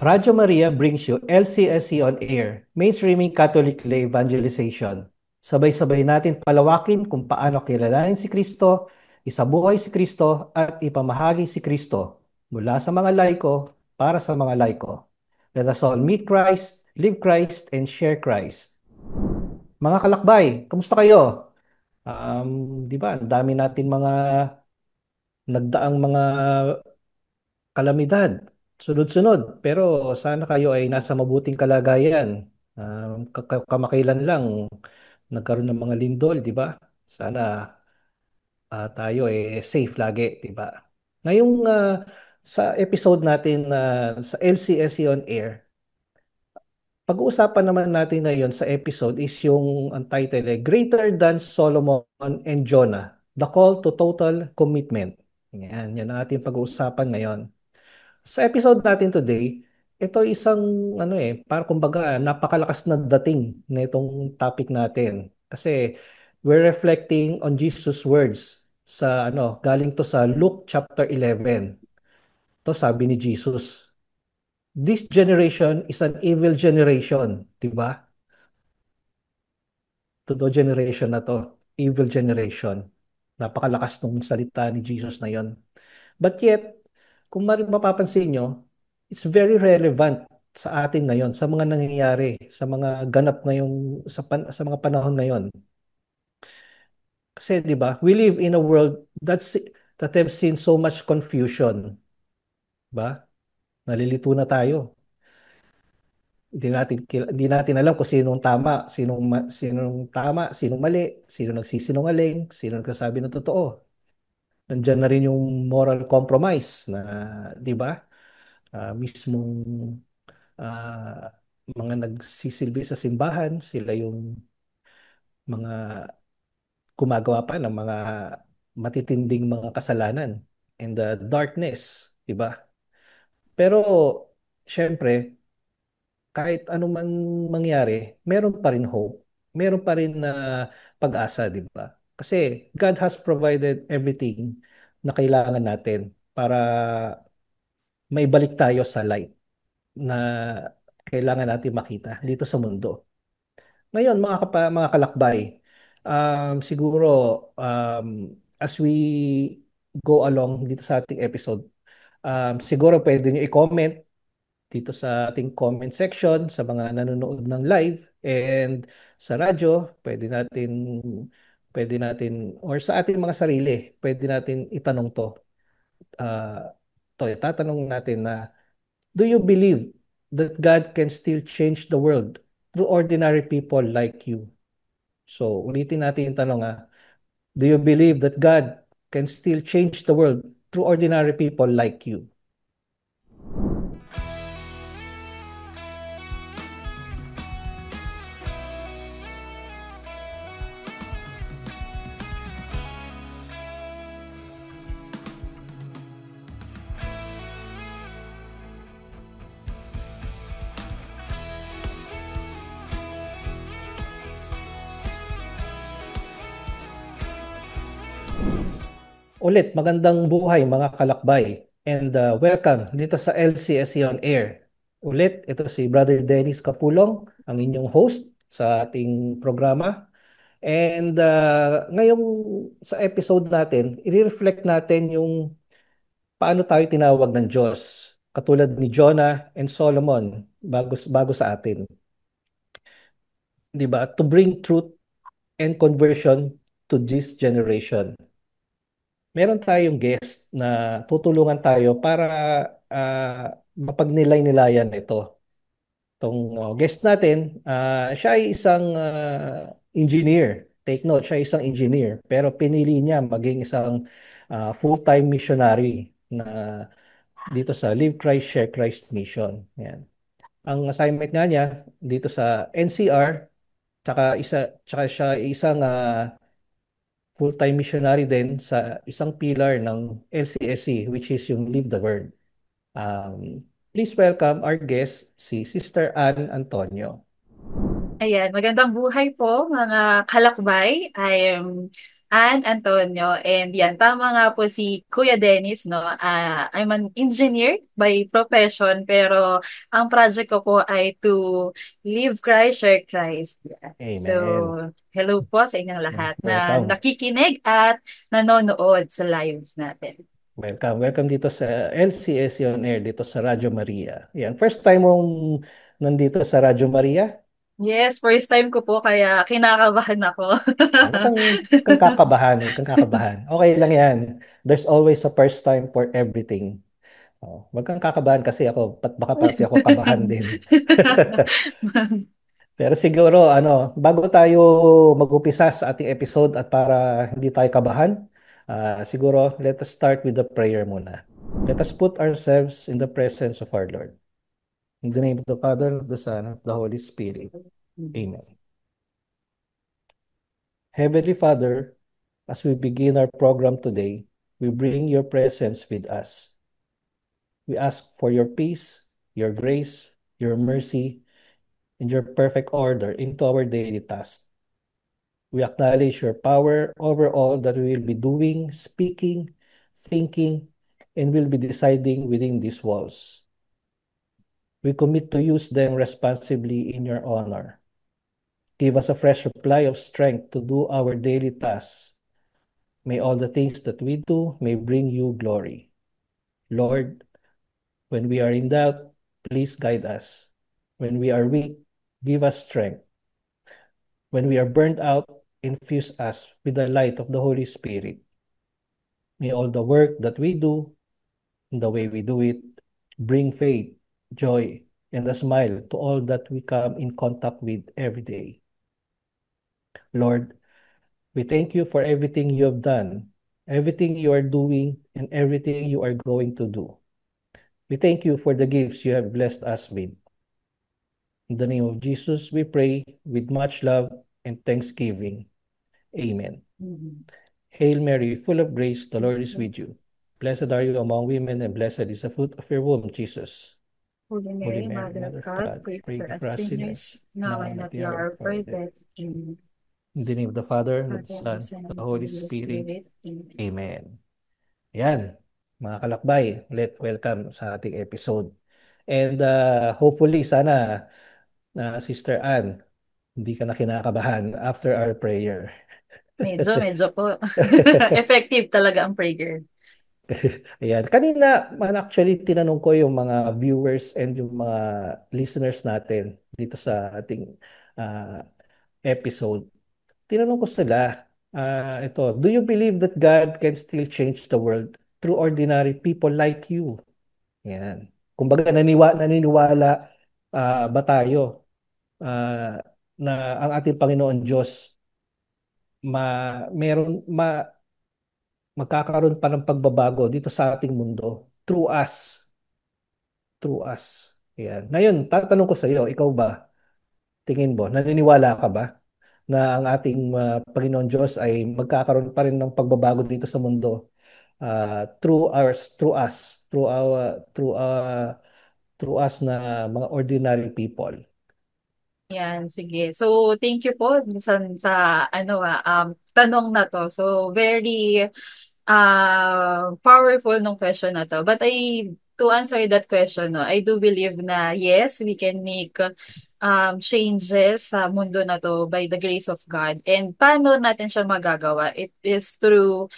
Radyo Maria brings you LCSC on Air, mainstreaming Catholic lay evangelization. Sabay-sabay natin palawakin kung paano kilalanin si Kristo, isabuhay si Kristo, at ipamahagi si Kristo mula sa mga laiko para sa mga laiko. Let us all meet Christ, live Christ, and share Christ. Mga kalakbay, kamusta kayo? Di ba, ang dami natin mga nagdaang mga kalamidad, sunod-sunod. Pero sana kayo ay nasa mabuting kalagayan. Kamakailan lang nagkaroon ng mga lindol, di ba? Sana tayo safe lagi, di ba? Ngayong sa episode natin sa LCSC on Air, pag-uusapan naman natin ngayon sa episode is yung ang title Greater Than Solomon and Jonah, The Call to Total Commitment. Yan ang ating pag-uusapan ngayon. Sa episode natin today, ito isang para kumbaga napakalakas na dating na itong topic natin. Kasi we're reflecting on Jesus' words sa galing to sa Luke chapter 11. To sabi ni Jesus, "This generation is an evil generation," 'di ba? To generation na to, evil generation. Napakalakas ng salita ni Jesus na 'yon. But yet, kung mapapansin nyo, it's very relevant sa atin ngayon, sa mga nangyayari, sa mga ganap ngayong, sa mga panahon ngayon. Kasi 'di ba, we live in a world that have seen so much confusion, 'di ba? Nalilito na tayo. Hindi natin alam kung sinong mali, sino nagsisinungaling, sino nagsasabi ng totoo. Nandiyan na rin yung moral compromise na, 'di ba? Mismong ah, mga nagsisilbi sa simbahan, sila yung mga gumagawa pa ng mga matitinding mga kasalanan in the darkness, 'di ba? Pero syempre, kahit ano man mangyari, meron pa rin hope. Meron pa rin na pag-asa, 'di ba? Kasi God has provided everything na kailangan natin para maibalik tayo sa light na kailangan natin makita dito sa mundo. Ngayon, mga kalakbay, siguro as we go along dito sa ating episode, siguro pwede nyo i-comment dito sa ating comment section sa mga nanonood ng live and sa radyo, pwede natin, or sa ating mga sarili, pwede natin itanong to. Tatanong natin na, do you believe that God can still change the world through ordinary people like you? So, ulitin natin yung tanong do you believe that God can still change the world through ordinary people like you? Ulit, magandang buhay mga kalakbay and welcome dito sa LCSC on Air. Ulit, ito si Brother Dennis Capulong, ang inyong host sa ating programa. And ngayong sa episode natin, i-reflect natin yung paano tayo tinawag ng Diyos, katulad ni Jonah and Solomon bago sa atin. 'Di ba? To bring truth and conversion to this generation. Meron tayong guest na tutulungan tayo para mapagnilay-nilayan ito. Itong guest natin, siya ay isang engineer. Take note, siya ay isang engineer. Pero pinili niya maging isang full-time missionary na dito sa Live Christ, Share Christ Mission. Yan. Ang assignment nga niya dito sa NCR, tsaka siya isang full-time missionary din sa isang pillar ng LCSC, which is yung Live the Word. Please welcome our guest, si Sister Ann Antonio. Ayan, magandang buhay po mga kalakbay. I am Ann Antonio. And yan, tama nga po si Kuya Dennis, no? I'm an engineer by profession, pero ang project ko po ay to live Christ, share Christ. Yeah. So, Amen. hello po sa inyong lahat na Welcome. nakikinig at nanonood sa live natin. Welcome. Welcome dito sa LCS on Air, dito sa Radyo Maria. Yan. First time mong nandito sa Radyo Maria? Yes, first time ko po kaya kinakabahan ako. Wag kang kakabahan. Wag kang kakabahan. Okay lang yan. There's always a first time for everything. Oh, wag kang kakabahan kasi ako, baka pati ako kabahan din. Pero siguro, bago tayo mag-upisa sa ating episode at para hindi tayo kabahan, siguro, let us start with the prayer muna. Let us put ourselves in the presence of our Lord. In the name of the Father, of the Son, of the Holy Spirit. Amen. Heavenly Father, as we begin our program today, we bring your presence with us. We ask for your peace, your grace, your mercy, and your perfect order into our daily tasks. We acknowledge your power over all that we will be doing, speaking, thinking, and will be deciding within these walls. We commit to use them responsibly in your honor. Give us a fresh supply of strength to do our daily tasks. May all the things that we do may bring you glory. Lord, when we are in doubt, please guide us. When we are weak, give us strength. When we are burnt out, infuse us with the light of the Holy Spirit. May all the work that we do and the way we do it bring faith, joy, and a smile to all that we come in contact with every day. Lord, we thank you for everything you have done, everything you are doing, and everything you are going to do. We thank you for the gifts you have blessed us with. In the name of Jesus, we pray with much love and thanksgiving. Amen. Mhm. Hail Mary, full of grace, the Lord Yes, is with yes. you. Blessed are you among women, and blessed is the fruit of your womb, Jesus. Holy Holy Mary, Mary, Mother of Mother of God, God, pray pray for us for us sinners, sinners, now now and and at at the the hour hour of of our our death. death. Amen. In the name of the Father, and of the Father, and the Son, Son, and of and the of the Holy Holy Spirit. Spirit. Amen. Amen. Yan, mga kalakbay, welcome sa ating episode. And hopefully, sana, Sister Anne, hindi ka na kinakabahan after our prayer. Medyo po. Effective talaga ang prayer. Ayan. Kanina, actually, tinanong ko yung mga viewers and yung mga listeners natin dito sa ating ah, episode. Tinanong ko sila, do you believe that God can still change the world through ordinary people like you? Yan. Kumbaga, naniniwala ba tayo ah, na ang ating Panginoon Diyos meron magkakaroon pa ng pagbabago dito sa ating mundo through us. Yan. Ngayon, tatanong ko sa iyo, ikaw ba, tingin mo, naniniwala ka ba na ang ating Panginoon Diyos ay magkakaroon pa rin ng pagbabago dito sa mundo through us na mga ordinary people? Yan, sige. So, thank you po sa tanong na to. So, very powerful nung question na to. But to answer that question, no, I do believe na yes, we can make changes sa mundo na to by the grace of God. And paano natin siya magagawa? It is through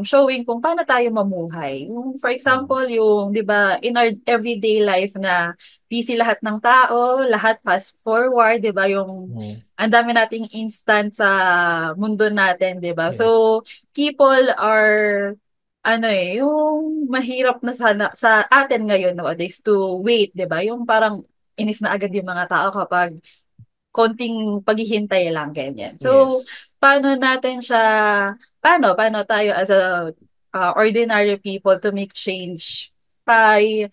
showing kung paano tayo mamuhay. Yung, for Mm, example, yung, di ba, in our everyday life na busy lahat ng tao, lahat fast forward, di ba, yung mm, ang dami nating instant sa mundo natin, di ba? yes. So, people are yung mahirap na sana sa atin ngayon nowadays to wait, 'di ba? Yung parang inis na agad yung mga tao kapag konting paghihintay lang ganyan. So, Yes. paano natin siya paano tayo as a ordinary people to make change by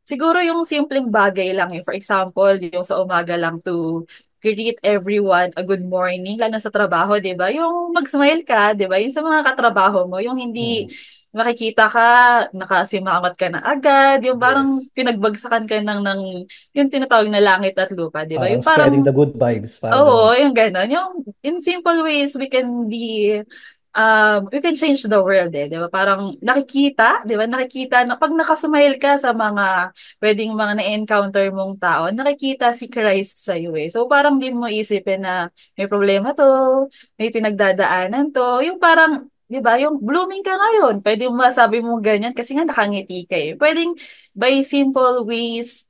siguro yung simpleng bagay lang eh. For example, yung sa umaga lang to greet everyone a good morning, lalo na sa trabaho, 'di ba? Yung mag-smile ka, 'di ba? Yung sa mga katrabaho mo, yung hindi Mm, makikita ka, nakasimangot ka na agad, yung parang Yes. pinagbagsakan ka yung tinatawag na langit at lupa, di ba? Parang Yung spreading parang, the good vibes, parang oo, ganun. yung gano'n. Yung in simple ways, we can change the world eh, di ba? Parang nakikita, di ba? Nakikita na pag nakasmile ka sa pwedeng mga na-encounter mong tao, nakikita si Christ sa iyo eh. So parang di mo isipin na may problema to, may pinagdadaanan to. Yung parang, di ba? Yung blooming ka ngayon, pwede mo masabi mo ganyan kasi nga nakangiti ka eh. Pwedeng by simple ways,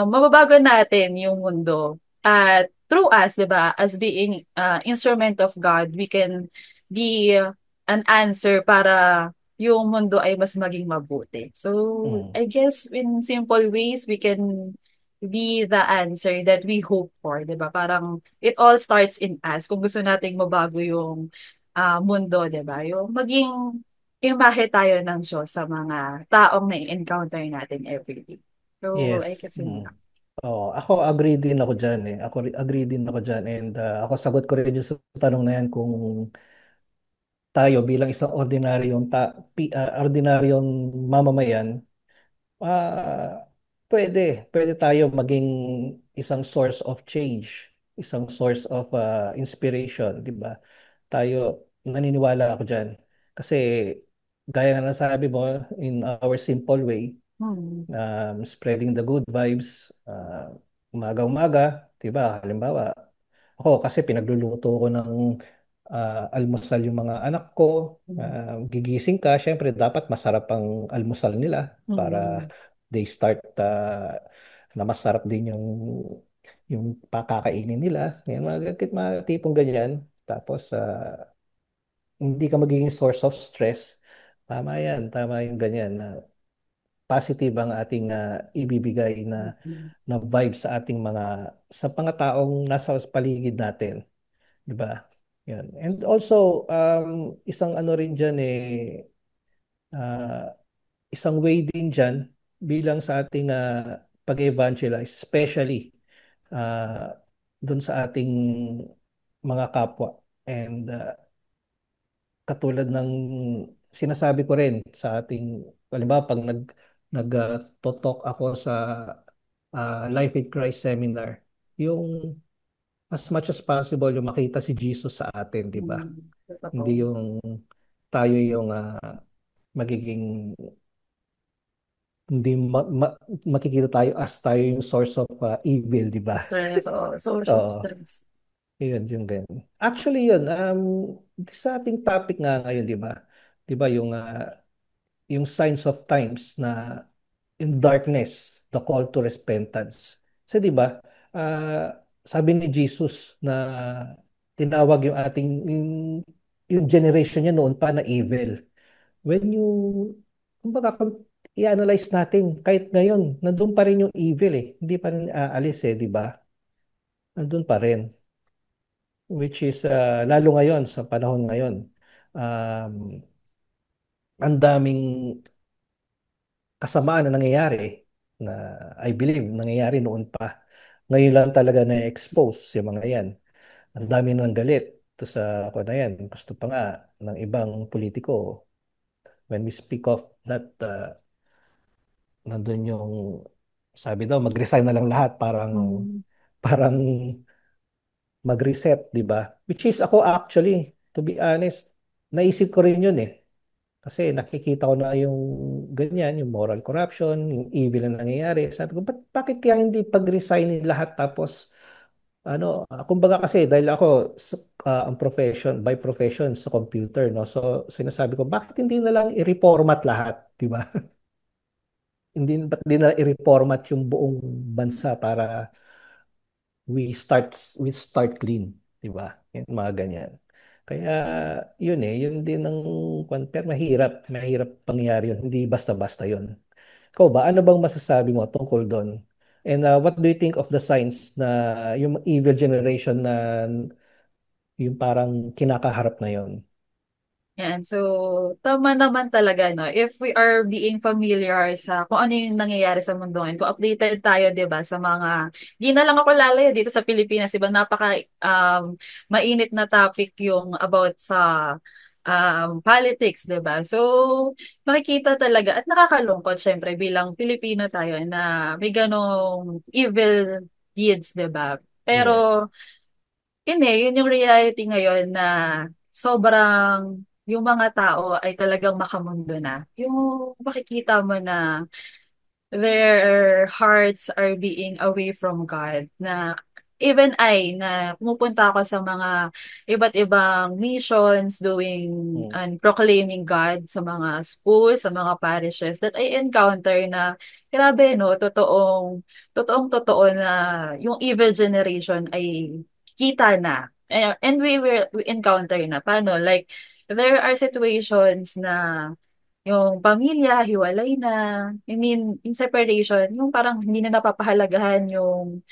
mababago natin yung mundo. At through us, di ba, as being instrument of God, we can be an answer para yung mundo ay mas maging mabuti. So, Mm. I guess in simple ways, we can be the answer that we hope for, di ba? Parang it all starts in us. Kung gusto nating mabago yung mundo, di ba? Yung maging imahe tayo ng Diyos sa mga taong na-encounter natin every day. So, I Yes. guess yun Mm. lang. Oo, ako agree din ako diyan eh. Agree din ako diyan and ako sagot ko rin dyan sa tanong na yan kung tayo bilang isang ordinaryong mamamayan, ah pwede tayo maging isang source of change, isang source of inspiration, 'di ba? Tayo naniniwala ako diyan. Kasi gaya nga ng sabi mo in our simple way, Hmm. spreading the good vibes, umaga-umaga, 'di ba? Halimbawa, ako kasi pinagluluto ko ng almusal yung mga anak ko. Gigising ka, syempre dapat masarap ang almusal nila para Hmm. they start na masarap din yung pakakainin nila. Yan, mga tipong ganyan. Tapos hindi ka magiging source of stress. Tama yan, tama yung ganyan. Positive ang ating ibibigay Hmm. na vibe sa mga taong nasa paligid natin, 'di ba? Yan. And also isang ano rin diyan ah, isang way din diyan bilang sa ating pag-evangelize, especially uh, doon sa ating mga kapwa. And katulad ng sinasabi ko rin sa ating, halimbawa pag nag-talk ako sa Life with Christ seminar, yung as much as possible yung makita si Jesus sa atin, di ba? Hmm. Hindi Totoo. yung tayo yung magiging hindi makikita tayo as tayo yung source of evil, di ba? Stress o source of Oo, stress. yun, yung ganun. Actually, yun, sa ating topic nga ngayon, di ba? Di ba yung signs of times na in darkness, the call to repentance. Kasi di ba, sabi ni Jesus na tinawag yung generation niya noon pa na evil. When you, kumbaga, kung i-analyze natin, kahit ngayon, nandun pa rin yung evil eh. Hindi pa rin aalis eh, di ba? Nandun pa rin. Which is, lalo ngayon, sa panahon ngayon, um, ang daming kasamaan na nangyayari na I believe nangyayari noon pa. Ngayon lang talaga na-expose yung mga yan. Ang dami nang galit. Ito sa ako na yan. Gusto pa nga ng ibang politiko. When we speak of that, nandun yung sabi daw mag-resign na lang lahat. Parang Hmm. parang mag-reset, di ba? Which is ako actually, to be honest, naisip ko rin yun eh. Kasi nakikita ko na yung ganyan, yung moral corruption, yung evil na nangyayari. Sabi ko, bakit kaya hindi pag-resign lahat tapos kumbaga kasi dahil ako ang profession, by profession sa computer, no? So sinasabi ko, bakit hindi na lang i-reformat lahat, di ba? Ba't hindi na lang i-reformat yung buong bansa para we start clean, di ba? Yung mga ganyan. Kaya yun din ang pero mahirap pangyari yun. Hindi basta-basta yun. Ikaw ba, ano bang masasabi mo tungkol doon? And what do you think of the signs na yung evil generation na yung parang kinakaharap na yun? Yan. So, tama naman talaga, no? If we are being familiar sa kung ano yung nangyayari sa mundo ngayon, kung updated tayo, di ba, sa di na lang ako lalayo dito sa Pilipinas, di ba, mainit na topic yung about sa politics, 'di ba? So, makikita talaga at nakakalungkot syempre bilang Pilipino tayo na may ganong evil deeds, 'di ba? Yes. Pero yun yung reality ngayon na sobrang yung mga tao ay talagang makamundo na. Yung makikita mo na their hearts are being away from God na even na pumupunta ako sa mga iba't ibang missions doing Mm. and proclaiming God sa mga schools, sa mga parishes that I encounter na grabe no, totoong totoo na yung evil generation ay kita na. And we encounter na paano like there are situations na yung pamilya, hiwalay na. I mean, in separation, yung parang hindi na napapahalagahan yung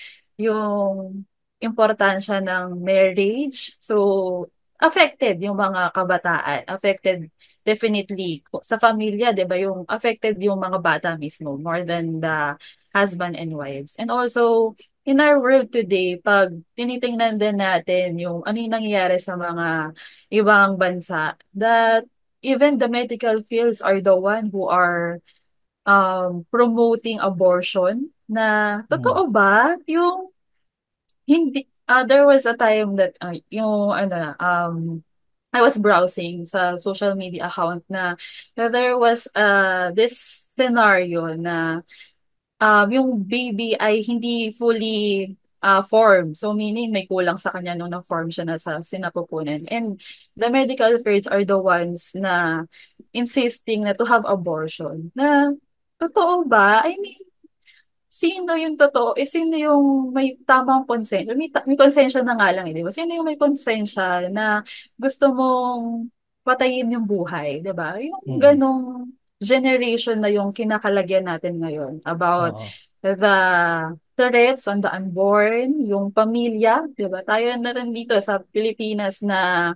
importansya ng marriage. So, affected yung mga kabataan. Affected definitely sa pamilya, 'di ba? Yung affected yung mga bata mismo more than the husband and wives. And also, in our world today, pag tinitingnan din natin yung ano yung nangyayari sa mga ibang bansa, that even the medical fields are the one who are promoting abortion na Mm. totoo ba yung hindi there was a time that yung I was browsing sa social media account na there was this scenario na yung baby ay hindi fully formed. So meaning may kulang sa kanya nung na-form siya na sa sinapupunan. And the medical fields are the ones na insisting na to have abortion. Na totoo ba? I mean, sino yung totoo? Sino yung may tamang konsensya? May konsensya na nga lang, di ba? Sino yung may konsensya na gusto mong patayin yung buhay, di ba? Yung Mm. ganong generation na yung kinakalagyan natin ngayon about Oo. the threats on the unborn, yung pamilya, di ba? Tayo na rin dito sa Pilipinas na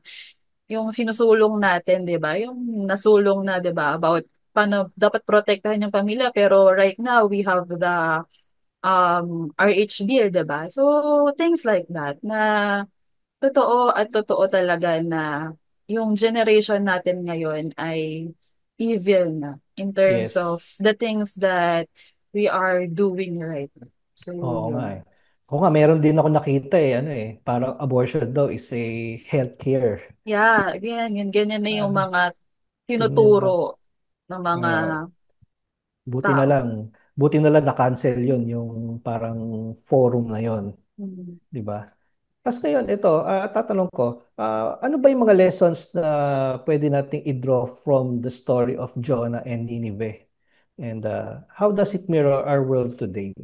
yung sinusulong natin, 'di ba? Yung nasulong na, 'di ba, about paano dapat protektahan yung pamilya pero right now we have the RH bill, 'di ba? So things like that na totoo at totoo talaga na yung generation natin ngayon ay evil na in terms Yes. of the things that we are doing right now. So Oo nga eh. yun. Oo nga, meron din ako nakita eh, ano eh, parang abortion daw is a healthcare. Yeah, ganyan na yung Ah, mga yun yung tinuturo ng mga ah, buti na tao. lang, buti na lang na-cancel yun, yung parang forum na yun, Mm. di ba? Tapos ngayon, ito, tatanong ko, ano ba yung mga lessons na pwede nating i-draw from the story of Jonah and Nineveh? And how does it mirror our world today?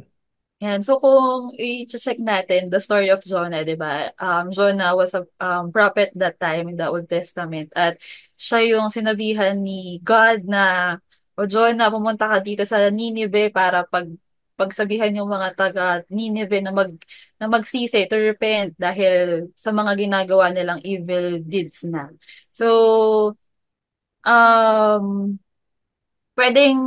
Yan. So kung i-check natin the story of Jonah, 'di ba? Jonah was a prophet that time in the Old Testament at siya yung sinabihan ni God na o Jonah, pumunta ka dito sa Nineveh para pagsabihan yung mga taga Nineveh na magsisi to repent dahil sa mga ginagawa nilang evil deeds na. So um pwedeng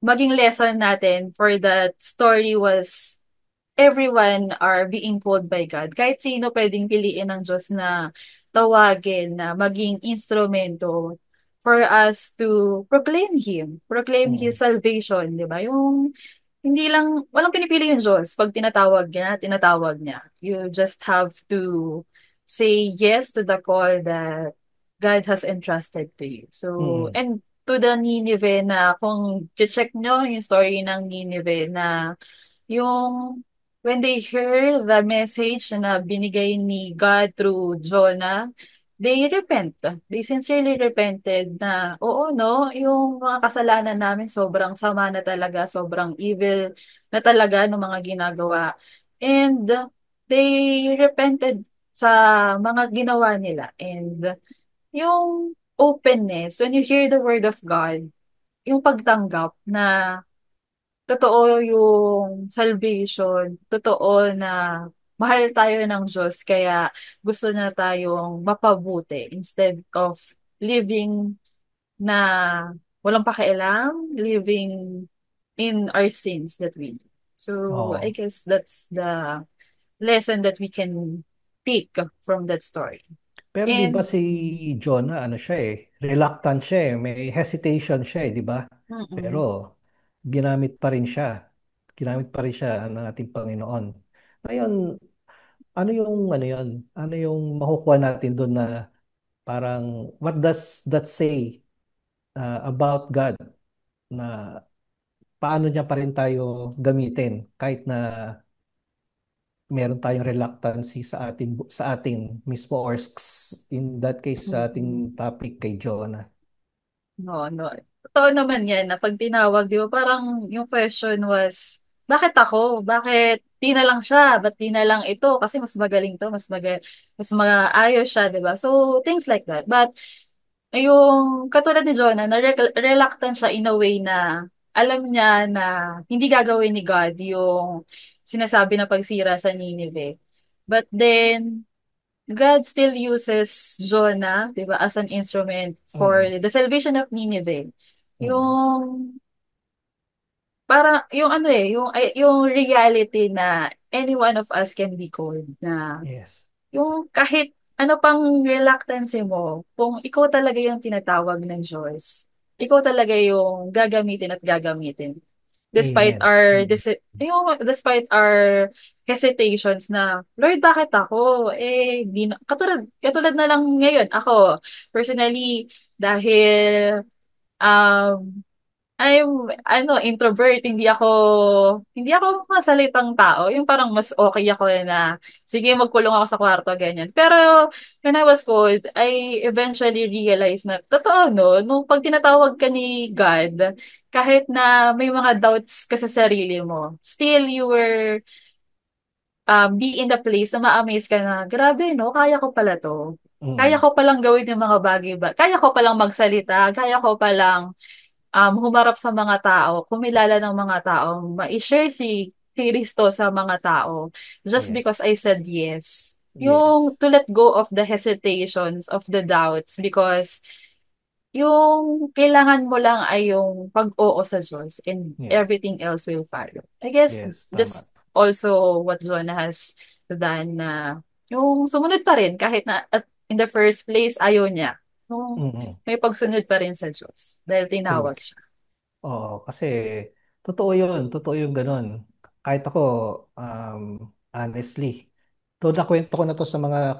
maging lesson natin for that story was everyone are being called by God. Kahit sino pwedeng piliin ng Diyos na tawagin na maging instrumento for us to proclaim Mm. His salvation, di ba? Yung hindi lang, walang pinipili yung Diyos. Pag tinatawag niya. You just have to say yes to the call that God has entrusted to you. So, Mm. and to the Nineveh na kung check nyo yung story ng Nineveh na yung when they hear the message na binigay ni God through Jonah, they repent. They sincerely repented na, oo, no, yung mga kasalanan namin sobrang sama na talaga, sobrang evil na talaga ng mga ginagawa. And they repented sa mga ginawa nila. And yung openness, when you hear the word of God, yung pagtanggap na totoo yung salvation, totoo na mahal tayo ng Diyos, kaya gusto na tayong mapabuti instead of living na walang pakialam, living in our sins that we do. So, I Oo. guess that's the lesson that we can pick from that story. Pero di ba And, si Jonah, ano siya eh, reluctant siya eh, may hesitation siya eh, di ba? Pero mm-mm, ginamit pa rin siya. Ginamit pa rin siya ng ating Panginoon. Ngayon, ano yun? Ano yung makukuha natin doon na parang what does that say about God na paano niya pa rin tayo gamitin kahit na meron tayong reluctancy sa ating mismo or in that case sa ating mm-mm. topic kay Jonah. No, no. Totoo naman yan na pag tinawag, di ba, parang yung question was, bakit ako? Bakit di na lang siya? Ba't di na lang ito? Kasi mas magaling to, mas maayos siya, di ba? So, things like that. But, yung katulad ni Jonah, na reluctant siya in a way na alam niya na hindi gagawin ni God yung sinasabi na pagsira sa Nineveh. But then, God still uses Jonah, 'di ba, as an instrument for Mm, the salvation of Nineveh. mm. Yung para yung ano yung reality na any one of us can be called na Yes. yung kahit ano pang reluctance mo, kung ikaw talaga yung tinatawag ng Diyos, ikaw talaga yung gagamitin at gagamitin. Despite Amen. our Mm, despite our hesitations na Lord, bakit ako? Di na, katulad na lang ngayon ako personally dahil um introvert, hindi ako masalitang tao. Yung parang mas okay ako na, sige, magkulong ako sa kwarto, ganyan. Pero, when I was called, I eventually realized na, totoo, no? Nung pag tinatawag ka ni God, kahit na may mga doubts ka sa sarili mo, still you were, be in the place na ma-amaze ka na, grabe, no? Kaya ko pala to. Kaya mm. ko palang gawin yung mga bagay ba? Kaya ko palang magsalita, kaya ko palang humarap sa mga tao, kumilala ng mga tao, ma-share si Kristo sa mga tao just because Yes. I said yes. Yung Yes. to let go of the hesitations, of the doubts because yung kailangan mo lang ay yung pag-oo sa Diyos and Yes. everything else will follow. I guess Yes, tama. that's also what Jonah has done na yung sumunod pa rin kahit na in the first place ayaw niya. Yung Mm, may pagsunod pa rin sa Diyos dahil true. tinawag siya. Oo, kasi totoo yun ganun. Kahit ako, um, honestly, nakwento ko na to sa mga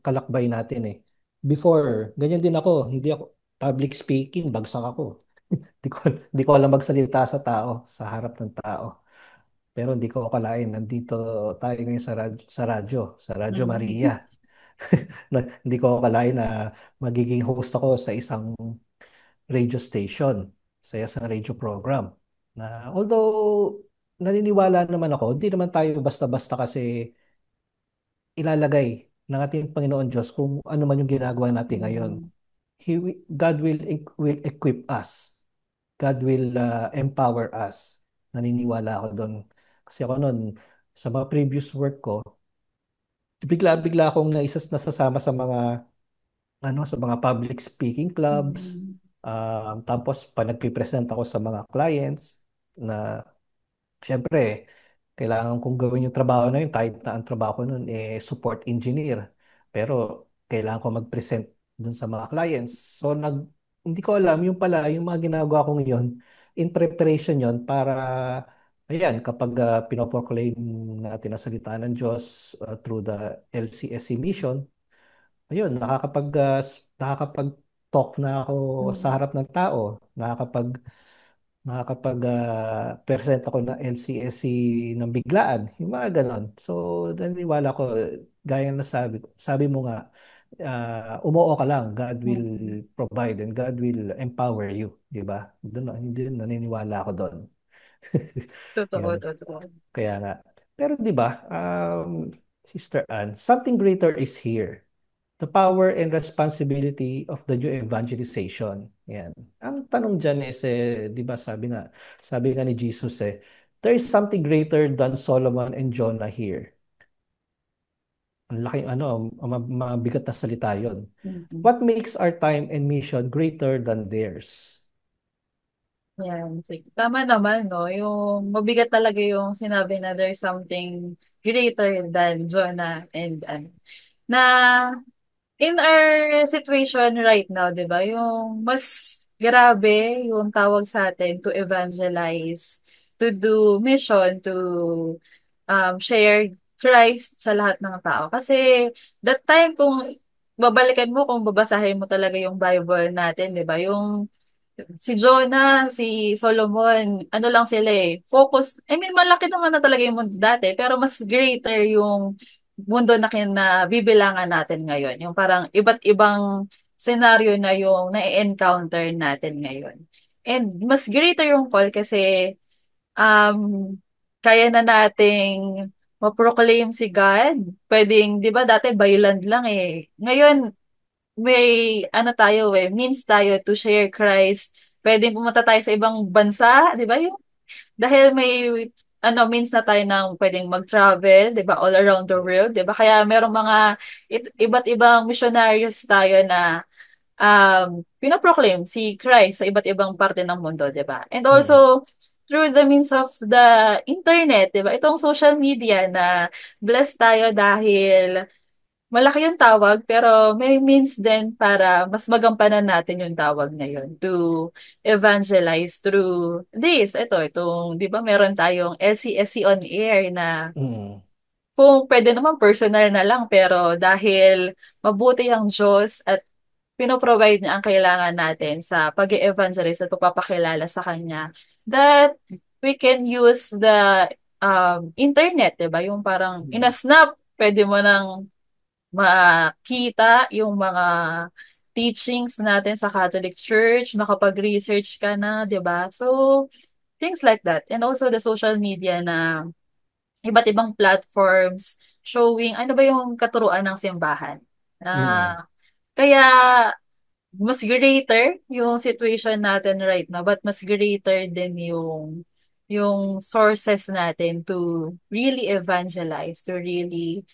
kalakbay natin eh. Before, ganyan din ako, hindi ako, public speaking, bagsak ako. Di ko, di ko alam magsalita sa tao, sa harap ng tao. Pero hindi ko akalain, nandito tayo ngayon sa Radyo Mm. Maria. Hindi ko akalain na magiging host ako sa isang radio station, sa isang radio program. Na although naniniwala naman ako, hindi naman tayo basta-basta kasi ilalagay ng ating Panginoon Diyos kung ano man yung ginagawa natin ngayon. Mm. God will equip us. God will empower us. Naniniwala ako doon. Kasi ako noon, sa mga previous work ko, bigla-bigla akong nasasama sa mga public speaking clubs. Mm. Tapos pa nagpipresent ako sa mga clients na siyempre kailangan kong gawin yung trabaho na yun kahit na ang trabaho ko nun support engineer. Pero kailangan ko mag-present dun sa mga clients. So hindi ko alam yung pala yung mga ginagawa ko ngayon in preparation yon para ayan kapag pinoproclaim natin ang salita ng Diyos through the LCSC mission. Ayun, nakakapag-talk na ako sa Mm. harap ng tao, present ako ng LCSC ng biglaan, yung mga ganon. So, naniniwala ko, gaya na sabi mo nga, umuo ka lang, God will Mm. provide and God will empower you, di ba? Doon, hindi naniniwala ako doon. Totoo, Yun, totoo. kaya nga. Pero di ba, Sister Anne, something greater is here. The power and responsibility of the new evangelization. Yan. Ang tanong dyan is, di ba sabi nga ni Jesus there is something greater than Solomon and Jonah here. Ang laki, mabigat na salita yun. Mm. What makes our time and mission greater than theirs? Yan. Sige. Tama naman, no? Yung mabigat talaga yung sinabi na there's something greater than Jonah and na In our situation right now, 'di ba, yung mas grabe yung tawag sa atin to evangelize, to do mission, to share Christ sa lahat ng tao. Kasi that time kung babalikan mo, kung babasahin mo talaga yung Bible natin, 'di ba? Yung si Jonah, si Solomon, ano lang sila eh, focus, I mean, malaki naman na talaga yung mundo dati, pero mas greater yung mundo na kinabibilangan natin ngayon. Yung parang iba't ibang senaryo na yung na-encounter natin ngayon. And mas greater yung call kasi um, kaya na nating ma-proclaim si God. Pwedeng, di ba dati byland lang eh. Ngayon, may ano tayo eh, means tayo to share Christ. Pwedeng pumunta tayo sa ibang bansa, di ba? Yung, dahil may means na tayo ng pwedeng mag-travel, di ba? All around the world, di ba? Kaya merong mga iba't ibang missionaries tayo na pinoproclaim si Christ sa iba't ibang parte ng mundo, di ba? And Mm. also, through the means of the internet, di ba? Itong social media na blessed tayo dahil malaki yung tawag, pero may means din para mas magampanan natin yung tawag na yun to evangelize through this. Itong, di ba, meron tayong LCSC on air na Mm. kung pwede naman personal na lang, pero dahil mabuti ang Diyos at pinoprovide niya ang kailangan natin sa pag-evangelize at pagpapakilala sa Kanya, that we can use the internet, di ba? Yung parang in a Mm. snap, pwede mo nang makita yung mga teachings natin sa Catholic Church, makapag-research ka na, 'di ba? So, things like that. And also the social media na iba't ibang platforms showing ano ba yung katuruan ng simbahan. Mm. Kaya mas greater yung situation natin right now, but mas greater din yung sources natin to really evangelize, to really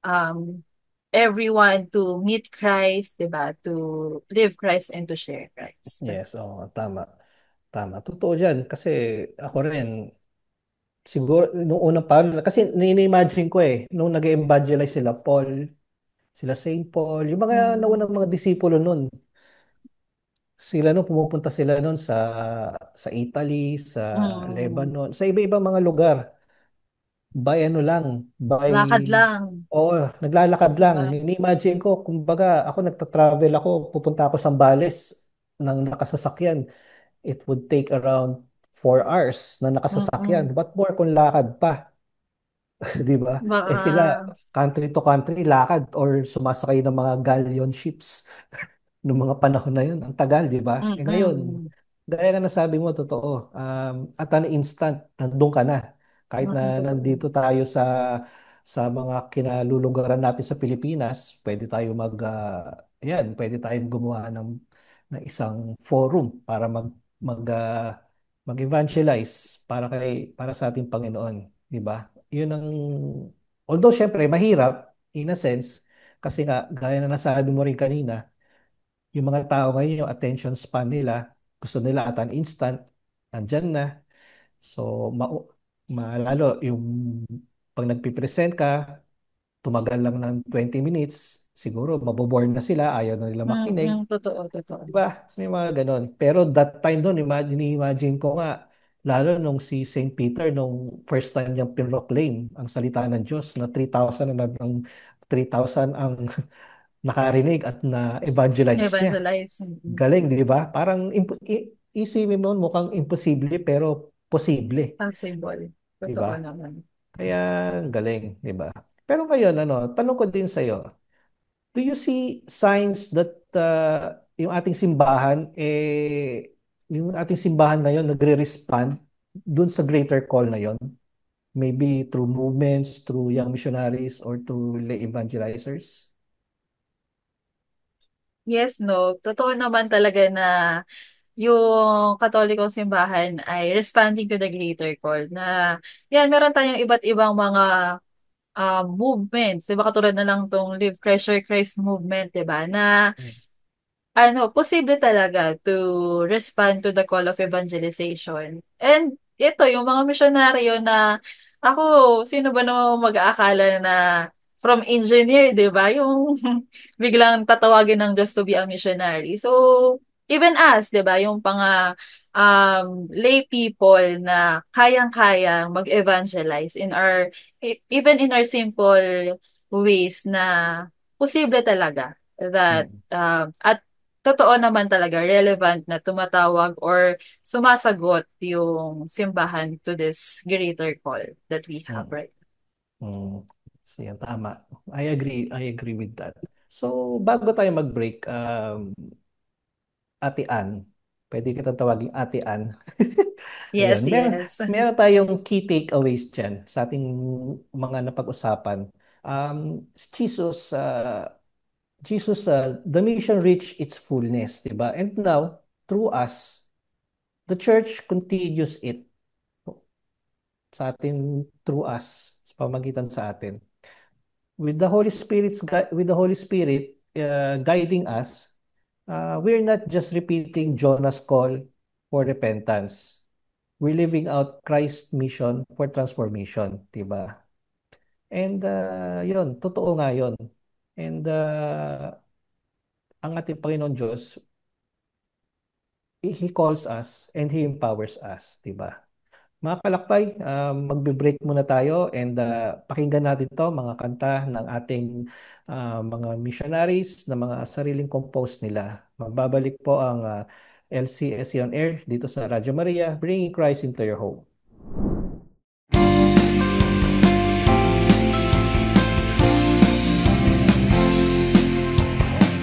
um, everyone to meet Christ, 'di ba? To live Christ and to share Christ. Yes, oo, tama. Tama. Totoo dyan. Kasi ako rin, siguro, nung unang panahon, kasi nini-imagine ko eh, nung nag-evangelize sila Paul, sila Saint Paul, yung mga naunang Mm. mga disipulo nun, sila nung pumupunta sila nun sa Italy, sa Mm. Lebanon, sa iba-ibang mga lugar, by ano lang, by, Lakad lang, oo, naglalakad 'di lang. ba? Ini-imagine ko, kumbaga, ako nagta-travel ako, pupunta ako sa Zambales ng nakasasakyan. It would take around 4 hours na nakasasakyan. Mm. What more kung lakad pa, 'di ba? Baka Eh sila, country to country, lakad or sumasakay ng mga galleon ships noong mga panahon na yun. Ang tagal, di ba? Eh ngayon, mm. gaya nga nasabi mo, totoo. At an instant, nandun ka na. Kahit na Nandoon. nandito tayo sa mga kinalulugaran natin sa Pilipinas, pwede tayo yan, pwede tayong gumawa ng isang forum para mag-evangelize para sa ating Panginoon, di ba? Yun ang, although syempre mahirap in a sense, kasi nga gaya na nasabi mo rin kanina, yung mga tao ngayon, yung attention span nila, gusto nila at an instant, nandyan na. So, lalo yung pag nagpipresent ka, tumagal lang ng 20 minutes, siguro mabobore na sila, ayaw na nila makinig. Totoo, totoo. Di ba? May mga ganon. Pero that time doon, imagine ko nga, lalo nung si Saint Peter, nung first time niyang pinroclaim ang salita ng Diyos na 3,000 ang 3,000 ang nakarinig at na-evangelize niya. Evangelize. Galing, di ba? Parang isipin mo mukhang imposible pero posible, Possible. di Totoo ba? naman. Kaya galing, di ba? Pero ngayon, tanong ko din sa iyo, do you see signs that yung ating simbahan ngayon nagre-respond dun sa greater call na yon? Maybe through movements, through young missionaries, or through lay evangelizers? Yes, no. Totoo naman talaga na yung Katolikong simbahan ay responding to the greater call na yan, meron tayong iba't ibang mga movements. Diba katulad na lang tong Live Christ, Share Christ movement, diba? Na Mm. posible talaga to respond to the call of evangelization. And ito, yung mga misyonaryo na ako, sino ba naman mag-aakala na from engineer, di ba? Yung biglang tatawagin ng Diyos to be a missionary. So, even us, di ba? Yung pang lay people na kayang-kaya mag-evangelize in our, even in our simple ways na posible talaga that, Mm, at totoo naman talaga, relevant na tumatawag or sumasagot yung simbahan to this greater call that we have, mm, right? mm. Siya, tama. I agree with that. So, bago tayo mag-break, Ate Ann, pwede kita tawagin Ate Ann. Yes, Ayan, yes. meron tayong key takeaways dyan sa ating mga napag-usapan. Jesus, the mission reached its fullness, di ba? And now, through us, the church continues it sa atin, through us, sa pamagitan sa atin. With the Holy Spirit guiding us, we're not just repeating Jonah's call for repentance. We're living out Christ's mission for transformation, 'di ba? And 'yun, totoo nga 'yun. And ang ating Panginoon Diyos, He calls us and He empowers us, 'di ba? Mga kalakbay, magbe-break muna tayo and pakinggan natin to mga kanta ng ating mga missionaries na mga sariling compose nila. Magbabalik po ang LCSC on Air dito sa Radyo Maria, bringing Christ into your home.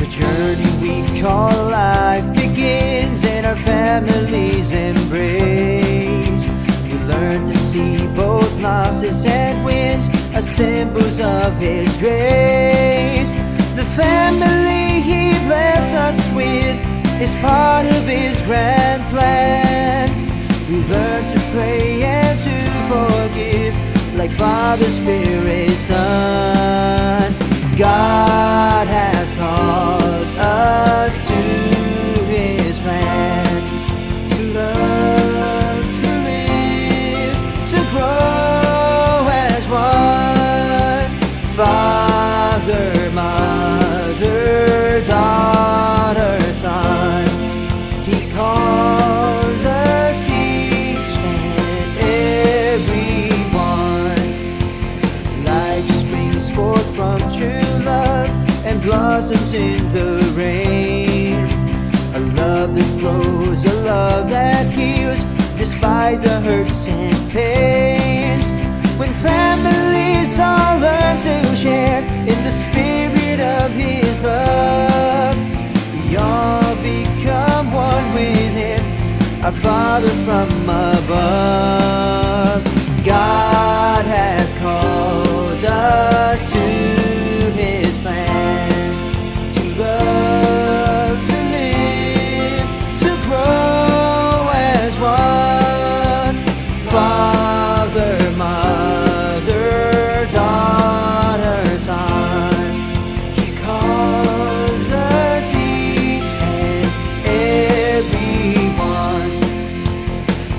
The journey we call life begins in our family's embrace. We learn to see both losses and wins as symbols of His grace. The family He bless us with is part of His grand plan. We learn to pray and to forgive like Father, Spirit, Son. God has called us to His plan, to love, to live, to grow as one. Father, mother, daughter, son. He calls us each and every one. Life springs forth from true love and blossoms in the rain. A love that grows, a love that heals despite the hurts and pains. When families all learn to share in the spirit of His love, we all become one with Him, our Father from above. God has called us to His plan, to love, to live, to grow as one. Father, mother, daughter, son. He calls us each and every one.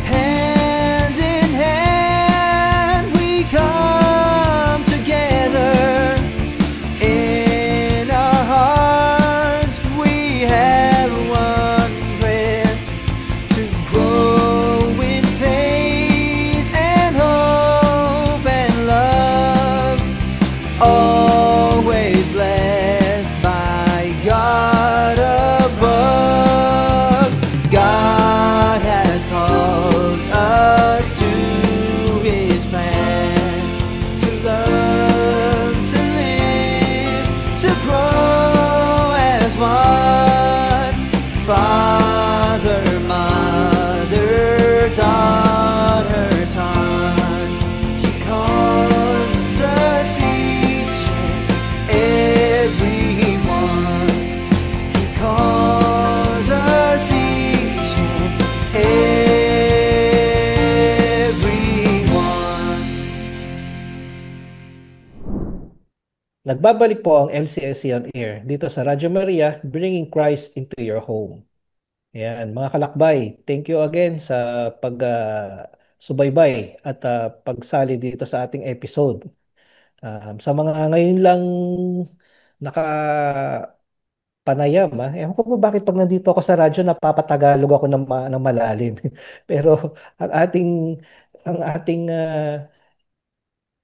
Hand in hand we come together. In our hearts we have one prayer, to grow in faith and hope and love. Always blessed by God above. God has called us to His plan, to love, to live, to grow as one. Father, mother, daughter, son. He calls us each and every one. He calls us each and every one. Nagbabalik po ang LCSC on Air dito sa Radyo Maria, bringing Christ into your home. Ayan, mga kalakbay, thank you again sa pag subaybay at pagsali dito sa ating episode. Sa mga ngayon lang nakapanayam, ewan ko ba bakit pag nandito ako sa radyo napapatagalog ako ng malalim. Pero ang ating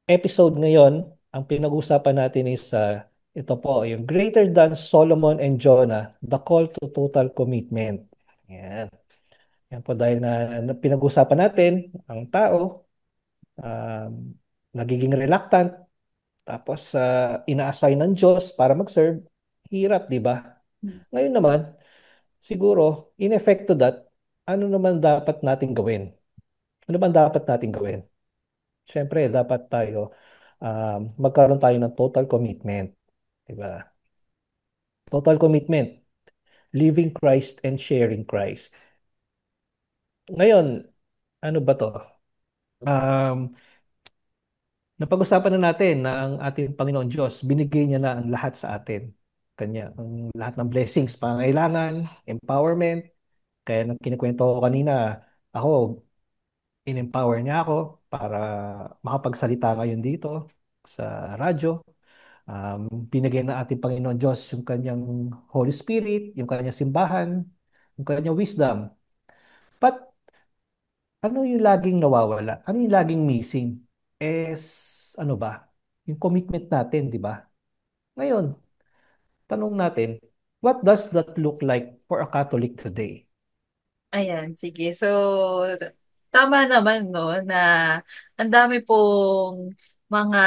episode ngayon, ang pinag-uusapan natin is ito po, yung Greater Than Solomon and Jonah, The Call to Total Commitment. Yan. Yan po dahil na pinag-uusapan natin ang tao, um, nagiging reluctant, tapos ina-assign ng Diyos para mag-serve. Hirap, di ba? Ngayon naman, siguro, in effect to that, ano naman dapat natin gawin? Ano ba dapat natin gawin? Siyempre, dapat tayo magkaroon tayo ng total commitment. Diba? Total commitment. Living Christ and sharing Christ. Ngayon, ano ba to? Um, Napag-usapan na natin na ang ating Panginoon Diyos, binigay niya na ang lahat sa atin. Kanya, ang lahat ng blessings, pangailangan, empowerment. Kaya nang kinikwento ko kanina, ako, in-empower niya ako para makapagsalita ngayon dito sa radyo. Binigay ng ating Panginoon Diyos yung kanyang Holy Spirit, yung kanyang simbahan, yung kanyang wisdom. But ano yung laging nawawala? Ano yung laging missing? Is ano ba? Yung commitment natin, di ba? Ngayon, tanong natin, what does that look like for a Catholic today? Ayan, sige. So, tama naman, no, na ang dami pong mga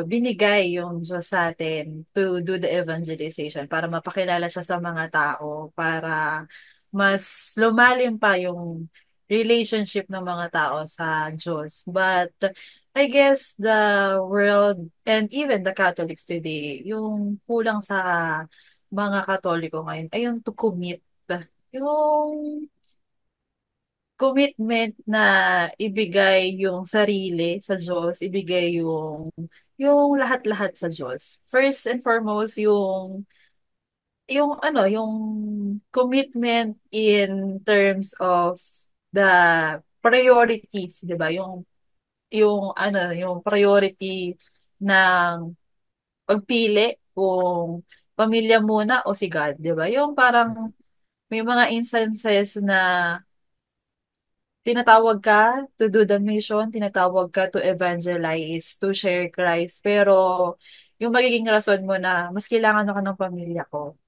binigay yung Diyos sa atin to do the evangelization para mapakilala siya sa mga tao, para mas lumalim pa yung relationship ng mga tao sa Diyos. But I guess the world and even the Catholics today, yung kulang sa mga Katoliko ngayon ay yung to commit. Yung commitment na ibigay yung sarili sa Diyos, ibigay yung lahat-lahat sa Diyos. First and foremost, yung commitment in terms of the priorities, 'di ba? Yung priority ng pagpili kung pamilya muna o si God, 'di ba? Yung parang may mga instances na tinatawag ka to do the mission, tinatawag ka to evangelize, to share Christ. Pero yung magiging rason mo na mas kailangan ako ng pamilya ko.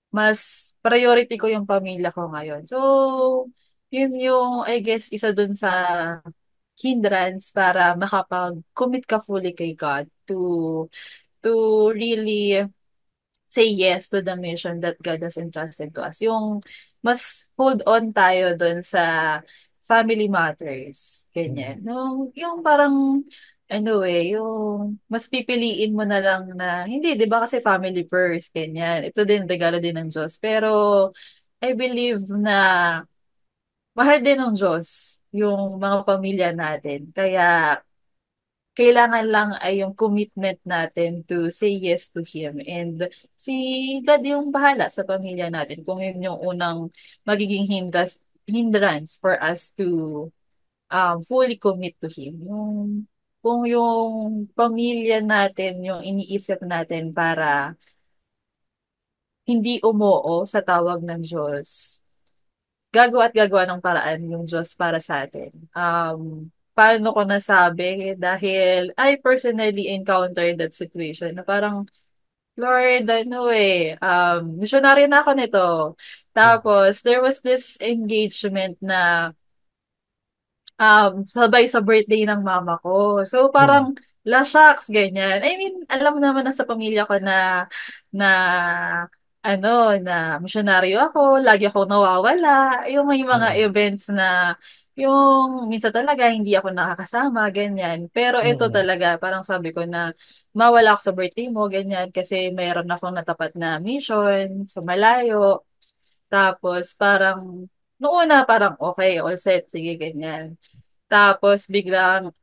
Mas priority ko yung pamilya ko ngayon. So, yun yung, I guess, isa dun sa hindrance para makapag-commit ka fully kay God to really say yes to the mission that God has entrusted to us. Yung mas hold on tayo doon sa family matters. Ganyan. Yung parang, ano yung mas pipiliin mo na lang na, hindi, di ba kasi family first, ganyan. Ito din, regalo din ng Diyos. Pero, I believe na mahal din ng Diyos yung mga pamilya natin. Kaya, kailangan lang ay yung commitment natin to say yes to Him. And si God yung bahala sa pamilya natin kung yun yung unang magiging hindrance for us to fully commit to Him. Kung yung pamilya natin, yung iniisip natin para hindi umoo sa tawag ng Diyos, gagawa at gagawa ng paraan yung Diyos para sa atin. Paano ko nasabi? Dahil I personally encountered that situation na parang, Lord, missionary na ako nito. Tapos, there was this engagement na sabay sa birthday ng mama ko. So, Mm, parang, la shucks, ganyan. I mean, alam mo naman na sa pamilya ko na, na misyonaryo ako, lagi ako nawawala, yung may mga mm, events na, yung minsan talaga hindi ako nakakasama, ganyan. Pero ito mm, talaga, parang sabi ko na, mawala ako sa birthday mo, ganyan, kasi mayroon akong natapat na mission sa malayo. Tapos, parang, noong una, parang, okay, all set, sige, ganyan. Tapos biglang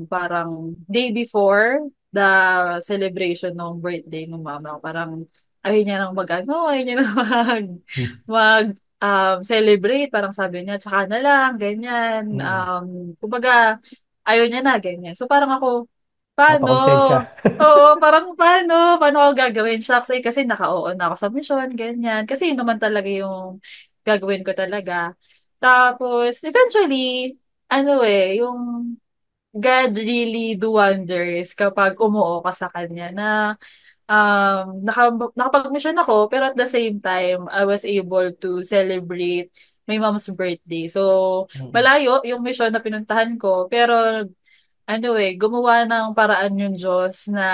parang day before the celebration ng birthday ng mama ko, parang ayun niya nang ayun niya nang mm, mag celebrate, parang sabi niya, tsaka na lang, ganyan. mm, Kumbaga, ayaw niya na, ganyan. So parang ako, paano? Papakonsensya. Oo, parang paano? Paano ko gagawin? Shucks, eh, kasi naka-oo na ako sa mission, ganyan. Kasi yun naman talaga yung gagawin ko talaga. Tapos, eventually, ano eh, yung God really do wonders kapag umuo ka sa Kanya na nakapag-mission ako, pero at the same time, I was able to celebrate my mom's birthday. So, Mm, malayo yung mission na pinuntahan ko, pero ano eh, gumawa ng paraan yung Diyos na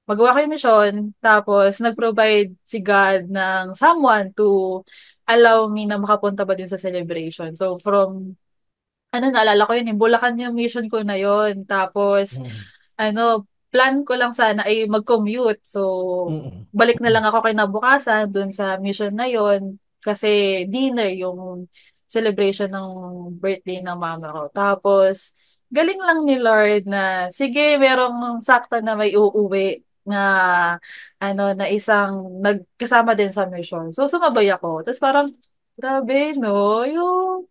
magawa ko yung mission, tapos nag-provide si God ng someone to allow me na makapunta ba din sa celebration. So, from naalala ko yun, yung Bulacan yung mission ko na yun. Tapos, mm, plan ko lang sana ay mag-commute. So, mm, balik na mm. lang ako kinabukasan dun sa mission na yun. Kasi dinner yung celebration ng birthday ng mama ko. Tapos, galing lang ni Lord na, sige, merong sakta na may uuwi na na isang nagkasama din sa mission. So, sumabay ako. Tapos parang, grabe, no? Yung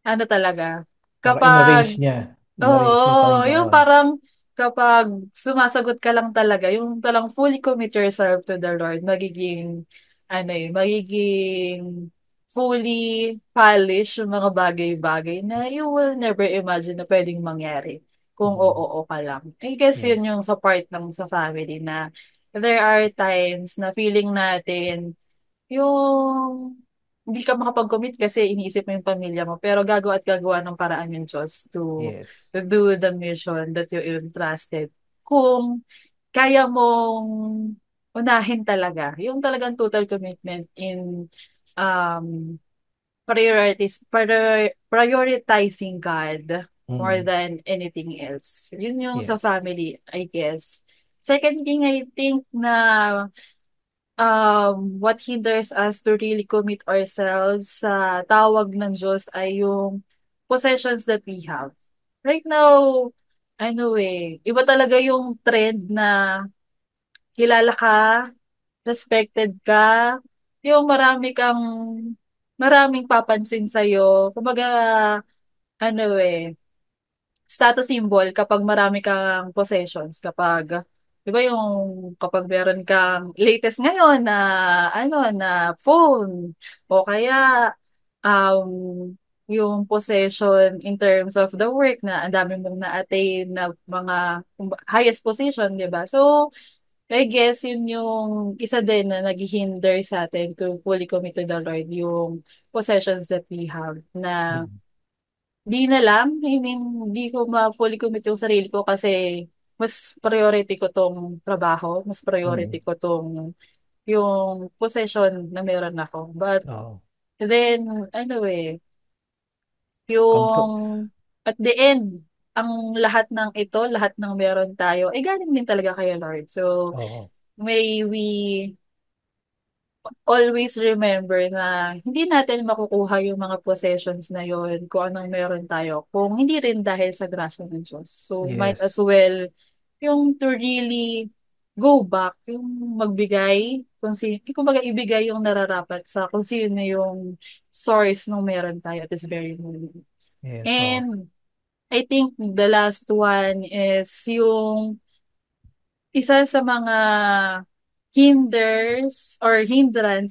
talaga. Para Kapag, in-arrange niya yung yung Panginoon. parang kapag sumasagot ka lang talaga, yung talang fully commit yourself to the Lord, magiging, magiging fully polish yung mga bagay-bagay na you will never imagine na pwedeng mangyari kung Mm, oo ka lang. I guess yun yes. yung sa part ng sa family na there are times na feeling natin yung hindi ka makapag-commit kasi iniisip mo yung pamilya mo, pero gagawa at gagawa ng paraan yung Diyos Yes. to do the mission that you entrusted. Kung kaya mong unahin talaga, yung talagang total commitment in um, prioritizing God more Mm, than anything else. Yun yung sa yes. family, I guess. Second thing, I think na what hinders us to really commit ourselves sa tawag ng Diyos ay yung possessions that we have. Right now, iba talaga yung trend na kilala ka, respected ka, yung maraming papansin sa'yo. Kumbaga, status symbol kapag marami kang possessions, di ba kapag meron kang latest ngayon na, na phone, o kaya, um, yung possession in terms of the work na ang dami mong na-attain na mga highest position, di ba? So, I guess yun yung isa din na naghihinder sa atin to fully commit to the Lord, yung possessions that we have na Mm, di na lang, I mean, di ko ma-fully commit yung sarili ko kasi mas priority ko tong trabaho, mas priority mm. ko tong yung possession na meron ako. But Oo. then, Come to, yung at the end, ang lahat ng ito, lahat ng meron tayo, galing din talaga kay Lord. So, oo. may we always remember na hindi natin makukuha yung mga possessions na yon kung anong meron tayo kung hindi rin dahil sa grasya ng Diyos. So, might as Yes. well yung to really go back, yung magbigay, kumbaga ibigay yung nararapat sa kung sino yung source nung meron tayo at this very moment. Yes, oo. And I think the last one is yung isa sa mga hindrance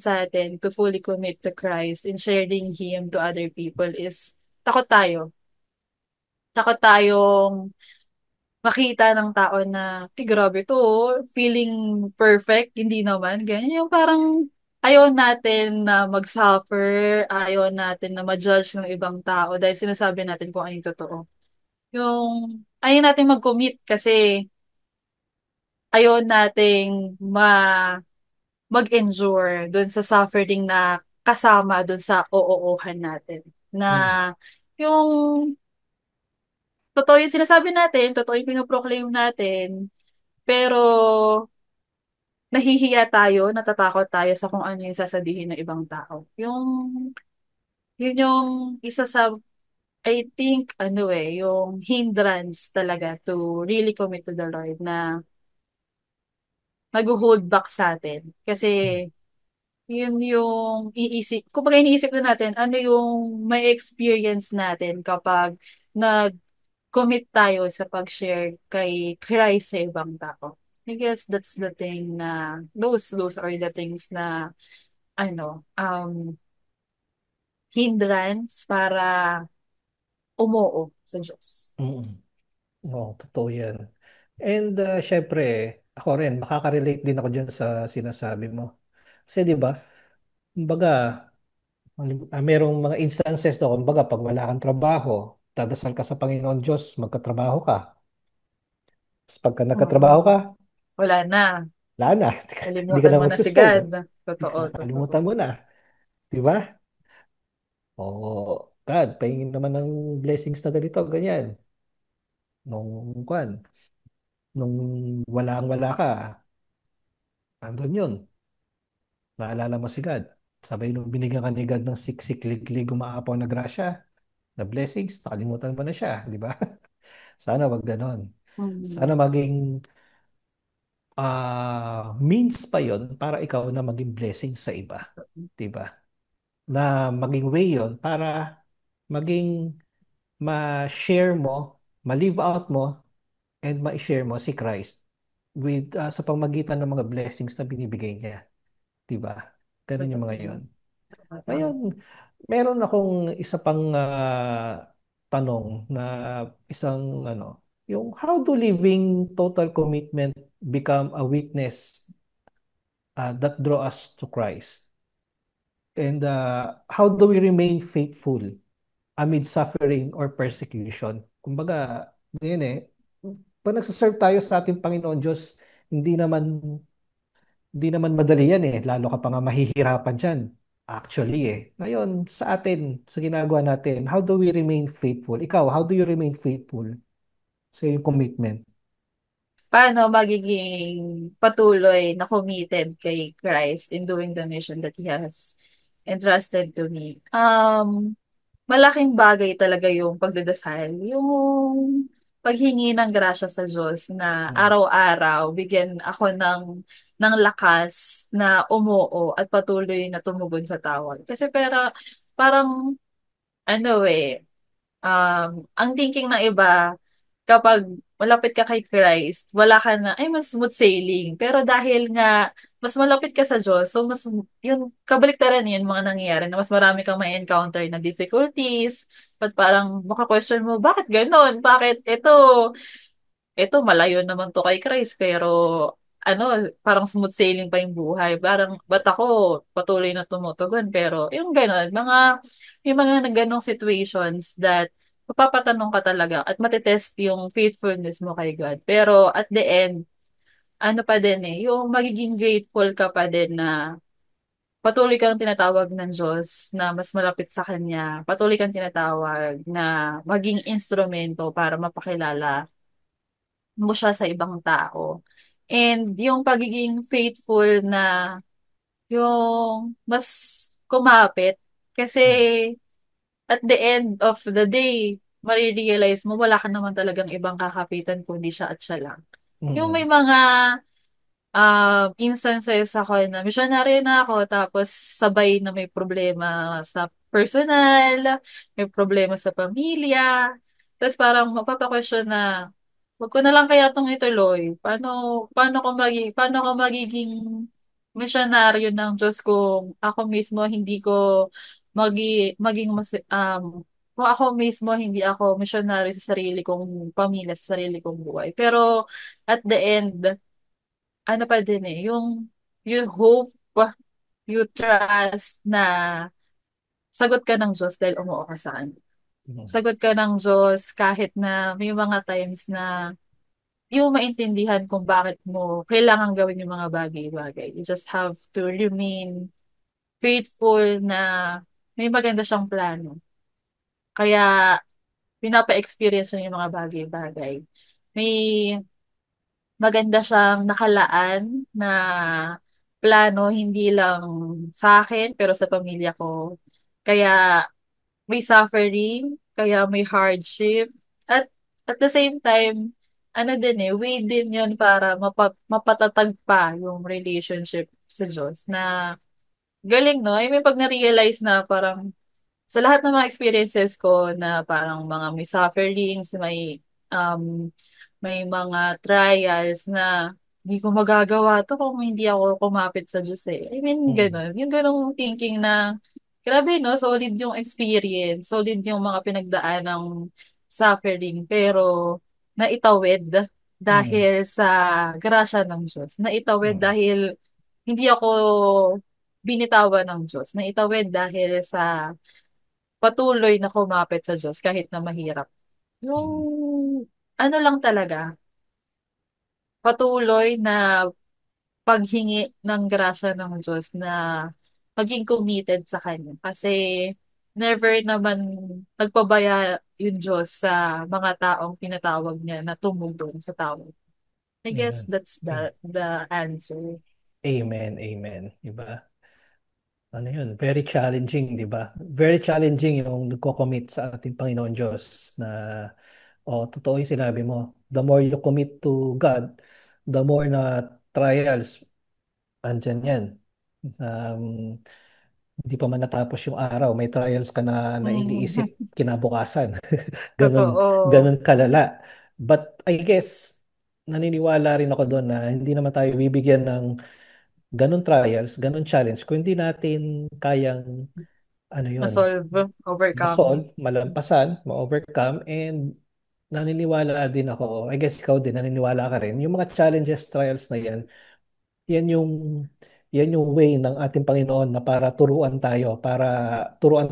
sa atin to fully commit to Christ and sharing Him to other people is takot tayo. Takot tayong makita ng tao na, grabe to, oh, feeling perfect, hindi naman. Ganyan yung parang ayaw natin na mag-suffer, ayaw natin na ma-judge ng ibang tao dahil sinasabi natin kung ano yung totoo. Yung ayaw natin mag-commit kasi ayaw nating mag-endure dun sa suffering na kasama dun sa oo-ohan natin. Na Mm, yung totoo yung sinasabi natin, totoo yung pinoproclaim natin, pero nahihiya tayo, natatakot tayo sa kung ano yung sasabihin ng ibang tao. Yun yung isa sa, I think, yung hindrance talaga to really commit to the Lord na mag-hold back sa atin. Kasi mm, yun yung iniisip na natin, ano yung may experience natin kapag nag-commit commit tayo sa pag-share kay Christ sa ibang tao. I guess that's the thing na, those are the things na, hindrance para umoo sa Diyos. Mm. Oo, totoo yan. And syempre, ako rin, makaka-relate din ako dyan sa sinasabi mo. Kasi di ba, kumbaga, merong mga instances to, kumbaga, pag wala kang trabaho, dadasal ka sa Panginoon Diyos, magkatrabaho ka. Tapos pagka nagkatrabaho ka, Mm. Wala na. wala na. Hindi ka Kalimutan na mo na si magsuserve. God. Totoo, totoo. Nakalimutan mo na. Di ba? Oo, God, pahingin naman ng blessings na ganito, ganyan. Kwan, nung wala ka, andun yun. Naalala mo si God. Sabay nung binigyan ka ni God ng siksik, liglig, umaapaw na grasya, na blessings, nakalimutan mo na siya, di ba? Sana wag ganon. Sana Mm. maging means pa yon para ikaw na maging blessing sa iba, di ba? Na maging way yon para maging ma-share mo, ma-live out mo, and ma-share mo si Christ with sa pamagitan ng mga blessings na binibigay niya, di ba? Ganun yung mga yon. Ngayon, meron akong isa pang tanong na isang yung how do living total commitment become a witness that draw us to Christ? And how do we remain faithful amid suffering or persecution? Kumbaga, yun pag nagsaserve tayo sa ating Panginoon Diyos, hindi naman hindi naman madali yan lalo ka pa nga mahihirapan dyan. Actually Ngayon, sa atin, sa ginagawa natin, how do we remain faithful? Ikaw, how do you remain faithful sa iyong commitment? Paano magiging patuloy na committed kay Christ in doing the mission that He has entrusted to me? Malaking bagay talaga yung pagdadasal, yung paghingi ng grasya sa Diyos na Mm. araw-araw bigyan ako ng lakas na umuo at patuloy na tumugon sa tawag. Kasi parang ano ang thinking ng iba, kapag malapit ka kay Christ, wala ka na, ay, mas smooth sailing. Pero dahil nga, mas malapit ka sa Diyos, so mas, yung kabaliktaran yun, mga nangyayari, na mas marami kang may encounter na difficulties, at parang maka-question mo, bakit ganun? Bakit ito malayo naman to kay Christ, pero parang smooth sailing pa yung buhay. Parang, ba't ako patuloy na tumutugon? Pero, yung gano'n, yung mga ganong situations that mapapatanong ka talaga at matitest yung faithfulness mo kay God. Pero, at the end, ano pa din yung magiging grateful ka pa din na patuloy kang tinatawag ng Diyos na mas malapit sa Kanya. Patuloy kang tinatawag na maging instrumento para mapakilala mo siya sa ibang tao. And yung pagiging faithful na yung mas kumapit kasi at the end of the day, marirealize mo wala ka naman talagang ibang kakapitan kundi siya at siya lang. Yung may Mm. mga instances ako na missionary na ako tapos sabay na may problema sa personal, may problema sa pamilya. Tapos parang mapapa-question na wag ko na lang kaya itong ituloy. Paano ko magiging misyonaryo ng Diyos kung ako mismo hindi ko maging kung ako mismo hindi ako misyonaryo sa sarili kong pamilya, sa sarili kong buhay. Pero at the end, ano pa din yung you hope, you trust na sagot ka ng Diyos dahil umuo ka sa Kanya. Mm. Sagot ka ng Diyos kahit na may mga times na di mo maintindihan kung bakit mo kailangan gawin yung mga bagay-bagay. You just have to remain faithful na may maganda siyang plano. Kaya pinapa-experience niya yung mga bagay-bagay. May maganda siyang nakalaan na plano hindi lang sa akin pero sa pamilya ko. Kaya may suffering, kaya may hardship at the same time way din 'yun para mapatatag pa yung relationship sa Diyos na galing no. I mean pag na-realize na parang sa lahat ng mga experiences ko na parang mga may sufferings, um, may mga trials na hindi ko magagawa to kung hindi ako kumapit sa Diyos eh. I mean, Mm. ganun. Yung ganung thinking na, grabe no, solid yung experience, solid yung mga pinagdaan ng suffering, pero naitawid Mm. dahil sa grasya ng Diyos. Naitawid Mm. dahil hindi ako binitawan ng Diyos. Naitawid dahil sa patuloy na kumapit sa Diyos kahit na mahirap. Yung Mm. ano lang talaga, patuloy na paghingi ng grasya ng Diyos na maging committed sa Kanya. Kasi never naman nagpabaya yung Diyos sa mga taong pinatawag niya na tumulong sa tao. I guess Ayan. that's the answer. Amen, amen. Diba? Ano yun? Very challenging, di ba? Very challenging yung nagko-commit sa ating Panginoon Diyos na, totoo yung sinabi mo. The more you commit to God, the more na trials, andyan yan. Um, Hindi pa man natapos yung araw, may trials ka na Mm. iniisip kinabukasan. Ganun, Totoo. ganun kalala. But I guess, naniniwala rin ako doon na hindi naman tayo bibigyan ng ganun trials, ganun challenge kung hindi natin kayang ano yon Masolve, overcome. ma-solve, malampasan, ma-overcome, and naniniwala din ako, I guess ikaw din, naniniwala ka rin, yung mga challenges, trials na yan, yan yung yan yung way ng ating Panginoon na para turuan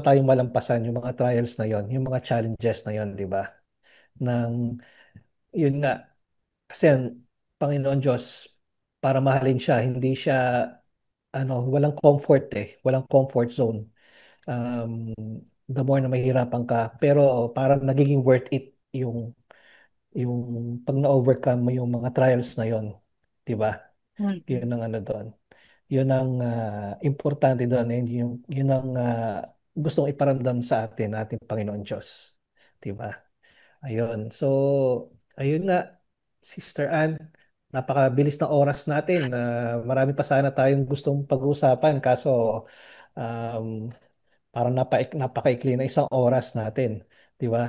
tayong malampasan yung mga trials na yon, yung mga challenges na yon, di ba? Nang yun nga, kasi ang Panginoon Diyos, para mahalin siya, hindi siya walang comfort walang comfort zone. Um, the more na mahirapan ka, pero parang nagiging worth it yung pag na-overcome mo yung mga trials na yon, 'di ba? Mm. Yun ang ano doon. Yun ang importante doon, yun ang gustong iparamdam sa atin ating Panginoon Diyos, 'di ba? Ayun. So, ayun nga, Sister Ann, napakabilis ng oras natin. Marami pa sana tayong gustong pag-usapan kaso um, parang napakaikli na isang oras natin, 'di ba?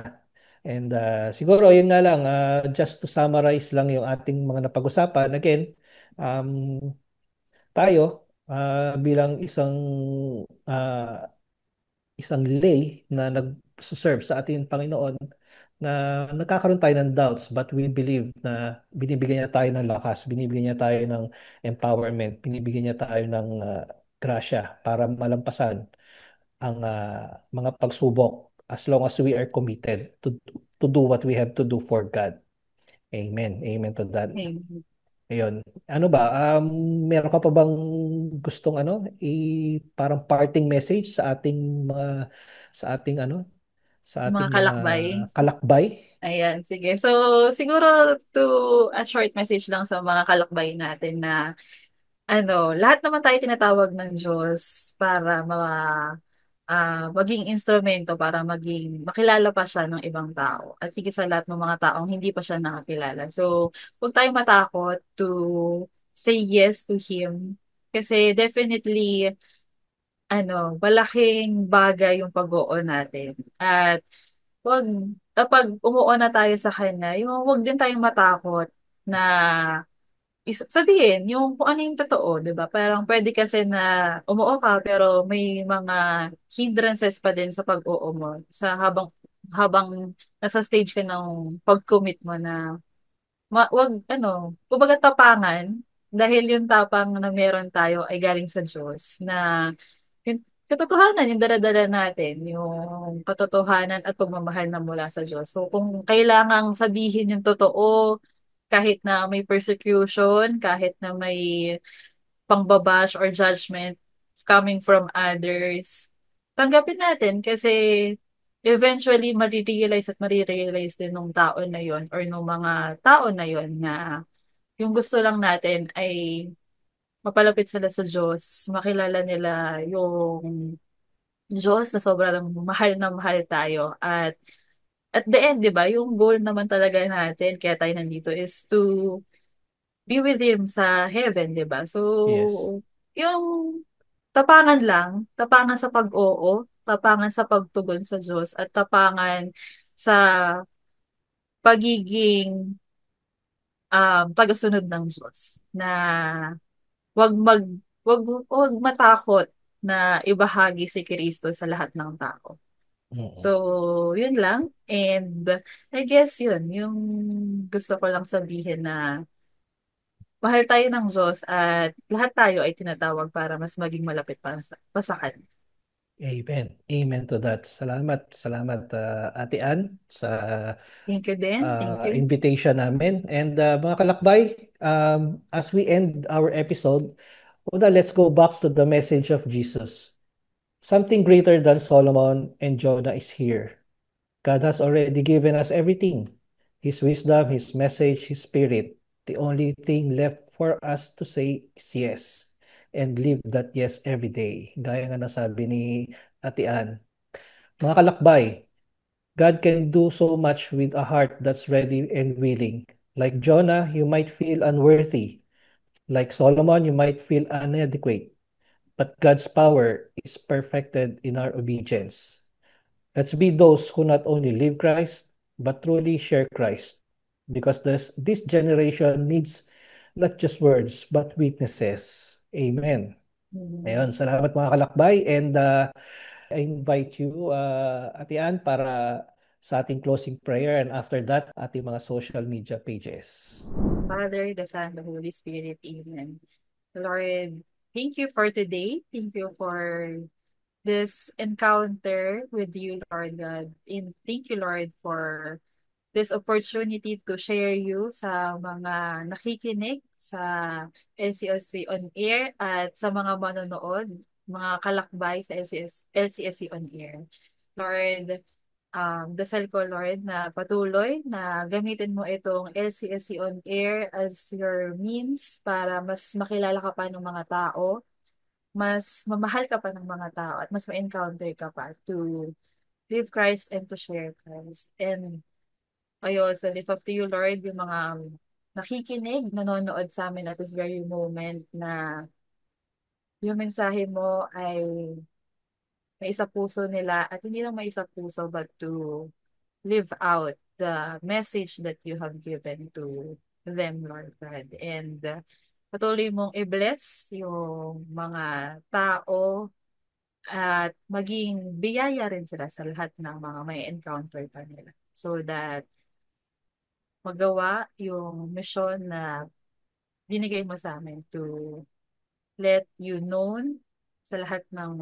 And siguro yun nga lang, just to summarize lang yung ating mga napag-usapan. Again, um, tayo bilang ah, isang lay na nag-serve sa ating Panginoon, na nagkakaroon tayo ng doubts, but we believe na binibigyan niya tayo ng lakas, binibigyan niya tayo ng empowerment, binibigyan niya tayo ng grasya para malampasan ang mga pagsubok as long as we are committed to do what we have to do for God. Amen. Amen to that. Amen. Ayun. Ano ba? Meron ka pa bang gustong parang parting message sa ating mga sa ating sa Mga ating mga kalakbay. kalakbay? Ayan, sige. So, siguro to a short message lang sa mga kalakbay natin na lahat naman tayo tinatawag ng Diyos para maging instrumento para makilala pa siya ng ibang tao. At higit sa lahat ng mga taong hindi pa siya nakakilala. So, huwag tayong matakot to say yes to Him. Kasi definitely, malaking bagay yung pag-oo natin. At wag, kapag umuo na tayo sa kanya, yung wag din tayong matakot na sabihin yung kung ano yung totoo, 'di ba? Parang pwede kasi na umuo ka pero may mga hindrances pa din sa pag-oo mo sa habang nasa stage ka ng pag-commit mo na wag kumbaga tapangan dahil yung tapang na meron tayo ay galing sa Diyos na yung katotohanan, yung dala-dala natin, yung katotohanan at pagmamahal na mula sa Diyos. So, kung kailangang sabihin yung totoo, kahit na may persecution, kahit na may pangbabash or judgment coming from others, tanggapin natin kasi eventually marirealize din ng tao na yon or ng mga tao na yon na yung gusto lang natin ay mapalapit sila sa Diyos, makilala nila yung Diyos na mahal tayo. At the end, di ba, yung goal naman talaga natin, kaya tayo nandito, is to be with Him sa heaven, di ba? So, Yes. yung tapangan lang, tapangan sa pag-oo, tapangan sa pagtugon sa Diyos, at tapangan sa pagiging tagasunod ng Diyos, na wag mag wag wag matakot na ibahagi si Kristo sa lahat ng tao. So, Mm. yun lang. And I guess yun, yung gusto ko lang sabihin na mahal tayo ng Diyos at lahat tayo ay tinatawag para mas maging malapit pa sa Kanya. Amen. Amen to that. Salamat, salamat Ate Ann sa Thank you din. Thank you. invitation namin. And mga kalakbay, as we end our episode, una, let's go back to the message of Jesus. Something greater than Solomon and Jonah is here. God has already given us everything. His wisdom, His message, His spirit. The only thing left for us to say is yes and live that yes every day. Gaya nga nasabi ni Ate Ann. Mga kalakbay, God can do so much with a heart that's ready and willing. Like Jonah, you might feel unworthy. Like Solomon, you might feel inadequate. But God's power is perfected in our obedience. Let's be those who not only live Christ, but truly share Christ. Because this generation needs not just words, but witnesses. Amen. Mhm. Ayun, salamat mga kalakbay. And I invite you, Ate Ann, para sa ating closing prayer. And after that, ating mga social media pages. Father, the Son, the Holy Spirit. Amen. Lord, thank you for today. Thank you for this encounter with you, Lord God. And thank you, Lord, for this opportunity to share you sa mga nakikinig sa LCSC On Air at sa mga manonood, mga kalakbay sa LCSC On Air. Lord, dasal ko, Lord, na patuloy na gamitin mo itong LCSC On Air as your means para mas makilala ka pa ng mga tao, mas mamahal ka pa ng mga tao, at mas ma-encounter ka pa to live Christ and to share Christ. And I also lift up to you, Lord, yung mga nakikinig, nanonood sa amin at this very moment, na yung mensahe mo ay may isa puso nila, at hindi lang may isa puso but to live out the message that you have given to them, Lord God. And patuloy mong i-bless yung mga tao at maging biyaya rin sila sa lahat ng mga may encounter pa nila. So that magawa yung mission na binigay mo sa amin to let you known sa lahat ng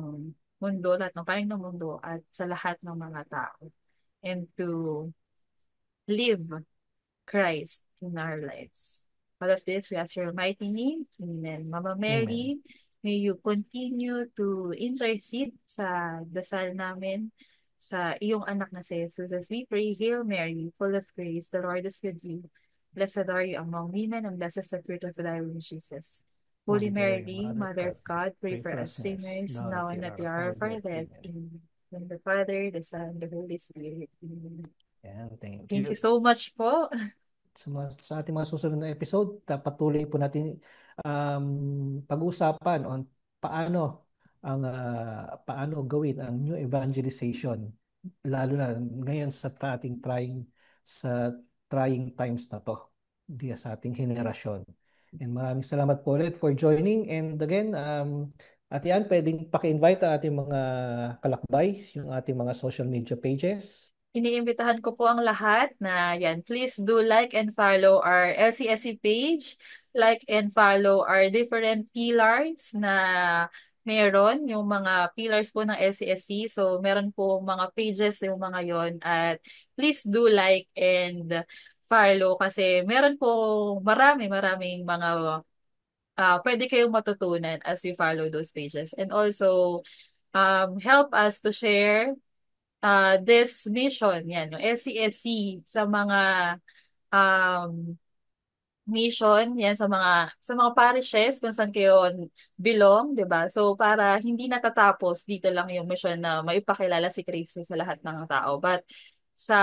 mundo, lahat ng panig ng mundo, at sa lahat ng mga tao. And to live Christ in our lives. All of this, we ask your mighty name. Amen. Mama Amen. Mary, may you continue to intercede sa dasal namin sa iyong anak na si Jesus. As we pray, Hail Mary, full of grace, the Lord is with you. Blessed are you among women, and blessed is the fruit of thy womb, Jesus. Holy Holy Mary, Mary, Mother of Mother God, of God, pray pray for for us us sinners, sinners, now and at now the and at hour the of hour our of our death. death. Amen. In the Father, the Son, the Holy Spirit. Amen. And thank Thank you you. so much po. Sa ating mga susunod na episode, patuloy po natin pag-usapan on paano gawin ang new evangelization, lalo na ngayon sa trying times na to di sa ating henerasyon. And maraming salamat po ulit for joining. And again, Ate Ann, pwedeng paki-invite ang ating mga kalakbay, yung ating mga social media pages. Iniimbitahan ko po ang lahat na yan, please do like and follow our LCSC page, like and follow our different pillars na meron, yung mga pillars po ng LCSC. So, meron po mga pages yung mga yon, at please do like and follow kasi meron po maraming mga pwede kayong matutunan as you follow those pages. And also, help us to share this mission, yan, yung LCSC sa mga um, mission, yan, sa mga parishes kung saan kayo belong, 'di ba? So para hindi natatapos dito lang yung mission na maipakilala si Kristo sa lahat ng tao, but sa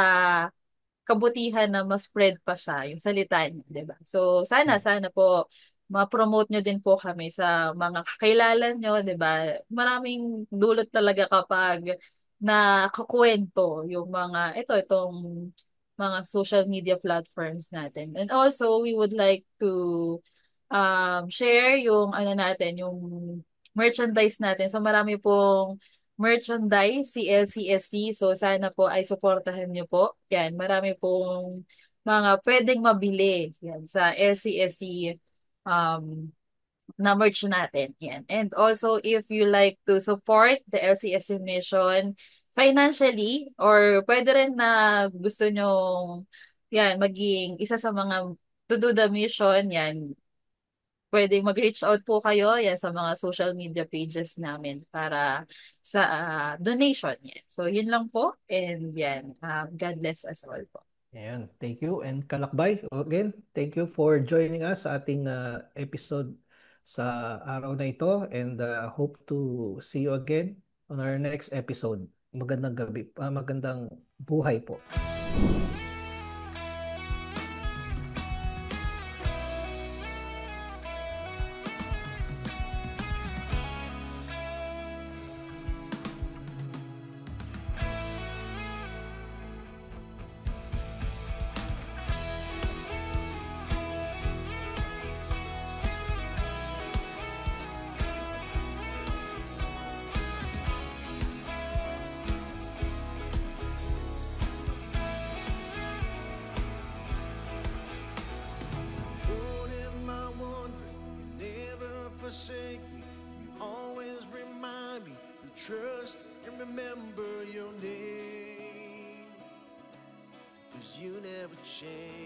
kabutihan na mas spread pa siya, yung salita niya, 'di ba? So sana po ma-promote nyo din po kami sa mga kakilala nyo, 'di ba? Maraming dulot talaga kapag nakakuwento yung itong mga social media platforms natin. And also, we would like to share yung yung merchandise natin. So marami pong merchandise si LCSC. So sana po ay suportahan niyo po. Yan, marami pong mga pwedeng mabili yan sa LCSC um na merch natin. Yan. And also, if you like to support the LCSC mission financially, or pwede rin na gusto nyo yan, maging isa sa mga to do the mission, yan, pwedeng mag-reach out po kayo yan sa mga social media pages namin para sa donation yan. So, yun lang po. And yan, God bless us all po. Ayan, thank you. And Kalakbay, again, thank you for joining us sa ating episode sa araw na ito, and hope to see you again on our next episode. Magandang gabi, magandang buhay po. Lord, in my wandering, you never forsake me. You always remind me to trust and remember your name. 'Cause you never change.